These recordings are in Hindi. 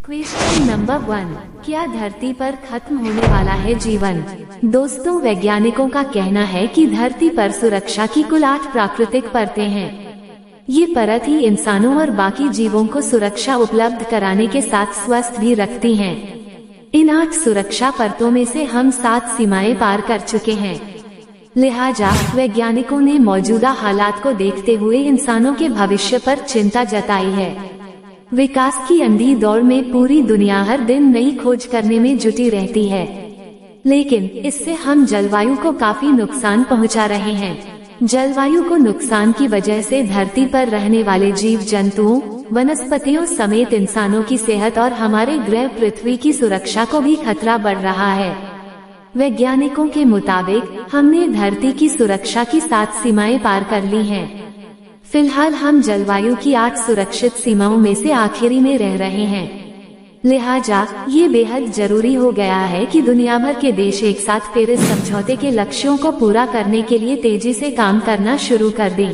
क्वेश्चन नंबर 1, क्या धरती पर खत्म होने वाला है जीवन? दोस्तों, वैज्ञानिकों का कहना है कि धरती पर सुरक्षा की कुल 8 प्राकृतिक परतें हैं। ये परत ही इंसानों और बाकी जीवों को सुरक्षा उपलब्ध कराने के साथ स्वस्थ भी रखती हैं। इन 8 सुरक्षा परतों में से हम 7 सीमाएं पार कर चुके हैं। लिहाजा वैज्ञानिकों ने मौजूदा हालात को देखते हुए इंसानों के भविष्य पर चिंता जताई है। विकास की अंधी दौड़ में पूरी दुनिया हर दिन नई खोज करने में जुटी रहती है, लेकिन इससे हम जलवायु को काफी नुकसान पहुंचा रहे हैं। जलवायु को नुकसान की वजह से धरती पर रहने वाले जीव जंतुओं, वनस्पतियों समेत इंसानों की सेहत और हमारे ग्रह पृथ्वी की सुरक्षा को भी खतरा बढ़ रहा है। वैज्ञानिकों के मुताबिक हमने धरती की सुरक्षा की 7 सीमाएं पार कर ली हैं। फिलहाल हम जलवायु की 8 सुरक्षित सीमाओं में से आखिरी में रह रहे हैं। लिहाजा ये बेहद जरूरी हो गया है कि दुनिया भर के देश एक साथ पेरिस समझौते के लक्ष्यों को पूरा करने के लिए तेजी से काम करना शुरू कर दें।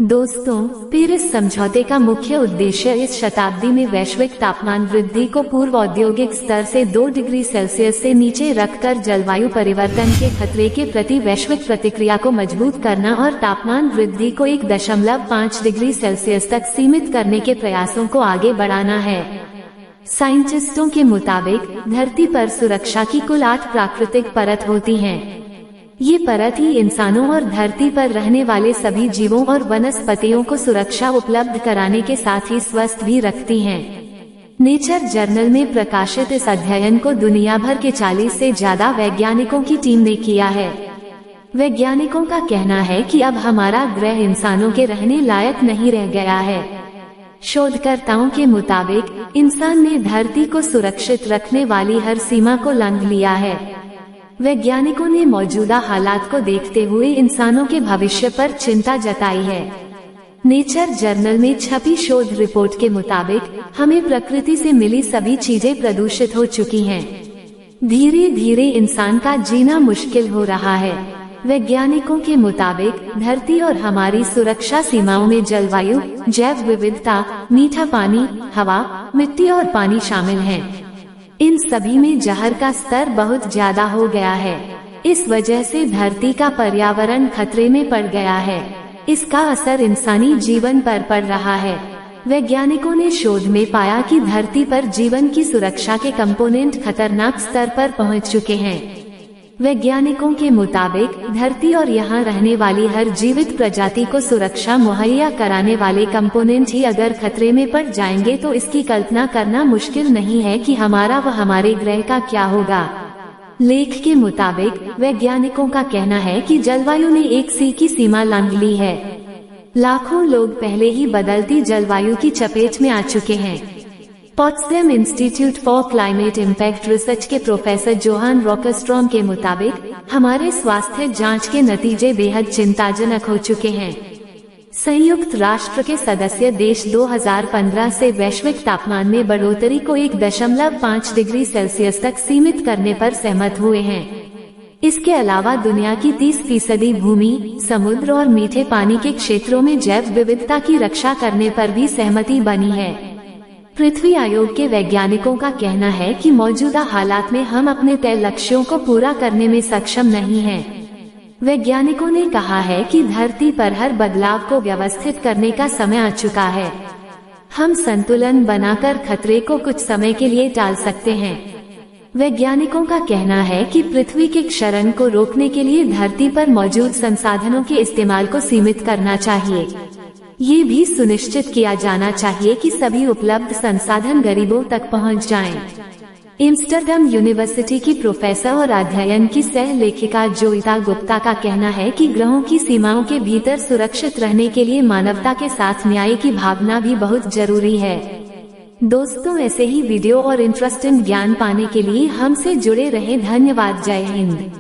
दोस्तों, पेरिस समझौते का मुख्य उद्देश्य इस शताब्दी में वैश्विक तापमान वृद्धि को पूर्व औद्योगिक स्तर से 2 डिग्री सेल्सियस से नीचे रखकर जलवायु परिवर्तन के खतरे के प्रति वैश्विक प्रतिक्रिया को मजबूत करना और तापमान वृद्धि को 1.5 डिग्री सेल्सियस तक सीमित करने के प्रयासों को आगे बढ़ाना है। साइंटिस्टों के मुताबिक धरती पर सुरक्षा की कुल 8 प्राकृतिक परत होती हैं। ये परत ही इंसानों और धरती पर रहने वाले सभी जीवों और वनस्पतियों को सुरक्षा उपलब्ध कराने के साथ ही स्वस्थ भी रखती हैं। नेचर जर्नल में प्रकाशित इस अध्ययन को दुनिया भर के 40 से ज्यादा वैज्ञानिकों की टीम ने किया है। वैज्ञानिकों का कहना है कि अब हमारा ग्रह इंसानों के रहने लायक नहीं रह गया है। शोधकर्ताओं के मुताबिक इंसान ने धरती को सुरक्षित रखने वाली हर सीमा को लांघ लिया है। वैज्ञानिकों ने मौजूदा हालात को देखते हुए इंसानों के भविष्य पर चिंता जताई है। नेचर जर्नल में छपी शोध रिपोर्ट के मुताबिक हमें प्रकृति से मिली सभी चीजें प्रदूषित हो चुकी हैं। धीरे धीरे इंसान का जीना मुश्किल हो रहा है। वैज्ञानिकों के मुताबिक धरती और हमारी सुरक्षा सीमाओं में जलवायु, जैव विविधता, मीठा पानी, हवा, मिट्टी और पानी शामिल हैं। इन सभी में जहर का स्तर बहुत ज्यादा हो गया है। इस वजह से धरती का पर्यावरण खतरे में पड़ गया है। इसका असर इंसानी जीवन पर पड़ रहा है। वैज्ञानिकों ने शोध में पाया कि धरती पर जीवन की सुरक्षा के कंपोनेंट खतरनाक स्तर पर पहुंच चुके हैं। वैज्ञानिकों के मुताबिक धरती और यहाँ रहने वाली हर जीवित प्रजाति को सुरक्षा मुहैया कराने वाले कंपोनेंट ही अगर खतरे में पड़ जाएंगे तो इसकी कल्पना करना मुश्किल नहीं है कि हमारा व हमारे ग्रह का क्या होगा। लेख के मुताबिक वैज्ञानिकों का कहना है कि जलवायु ने एक सी की सीमा लांघ ली है। लाखों लोग पहले ही बदलती जलवायु की चपेट में आ चुके हैं। Potsdam institute for climate impact research के प्रोफेसर जोहान रॉकस्ट्रॉम के मुताबिक हमारे स्वास्थ्य जांच के नतीजे बेहद चिंताजनक हो चुके हैं। संयुक्त राष्ट्र के सदस्य देश 2015 से वैश्विक तापमान में बढ़ोतरी को 1.5 डिग्री सेल्सियस तक सीमित करने पर सहमत हुए हैं। इसके अलावा दुनिया की 30% भूमि, समुद्र और मीठे पानी के क्षेत्रों में जैव विविधता की रक्षा करने पर भी सहमति बनी है। पृथ्वी आयोग के वैज्ञानिकों का कहना है कि मौजूदा हालात में हम अपने तय लक्ष्यों को पूरा करने में सक्षम नहीं हैं। वैज्ञानिकों ने कहा है कि धरती पर हर बदलाव को व्यवस्थित करने का समय आ चुका है। हम संतुलन बनाकर खतरे को कुछ समय के लिए टाल सकते हैं। वैज्ञानिकों का कहना है कि पृथ्वी के क्षरण को रोकने के लिए धरती पर मौजूद संसाधनों के इस्तेमाल को सीमित करना चाहिए। ये भी सुनिश्चित किया जाना चाहिए कि सभी उपलब्ध संसाधन गरीबों तक पहुंच जाएं। एम्स्टर्डम यूनिवर्सिटी की प्रोफेसर और अध्ययन की सह लेखिका जोइता गुप्ता का कहना है कि ग्रहों की सीमाओं के भीतर सुरक्षित रहने के लिए मानवता के साथ न्याय की भावना भी बहुत जरूरी है। दोस्तों, ऐसे ही वीडियो और इंटरेस्टिंग ज्ञान पाने के लिए हमसे जुड़े रहें। धन्यवाद। जय हिंद।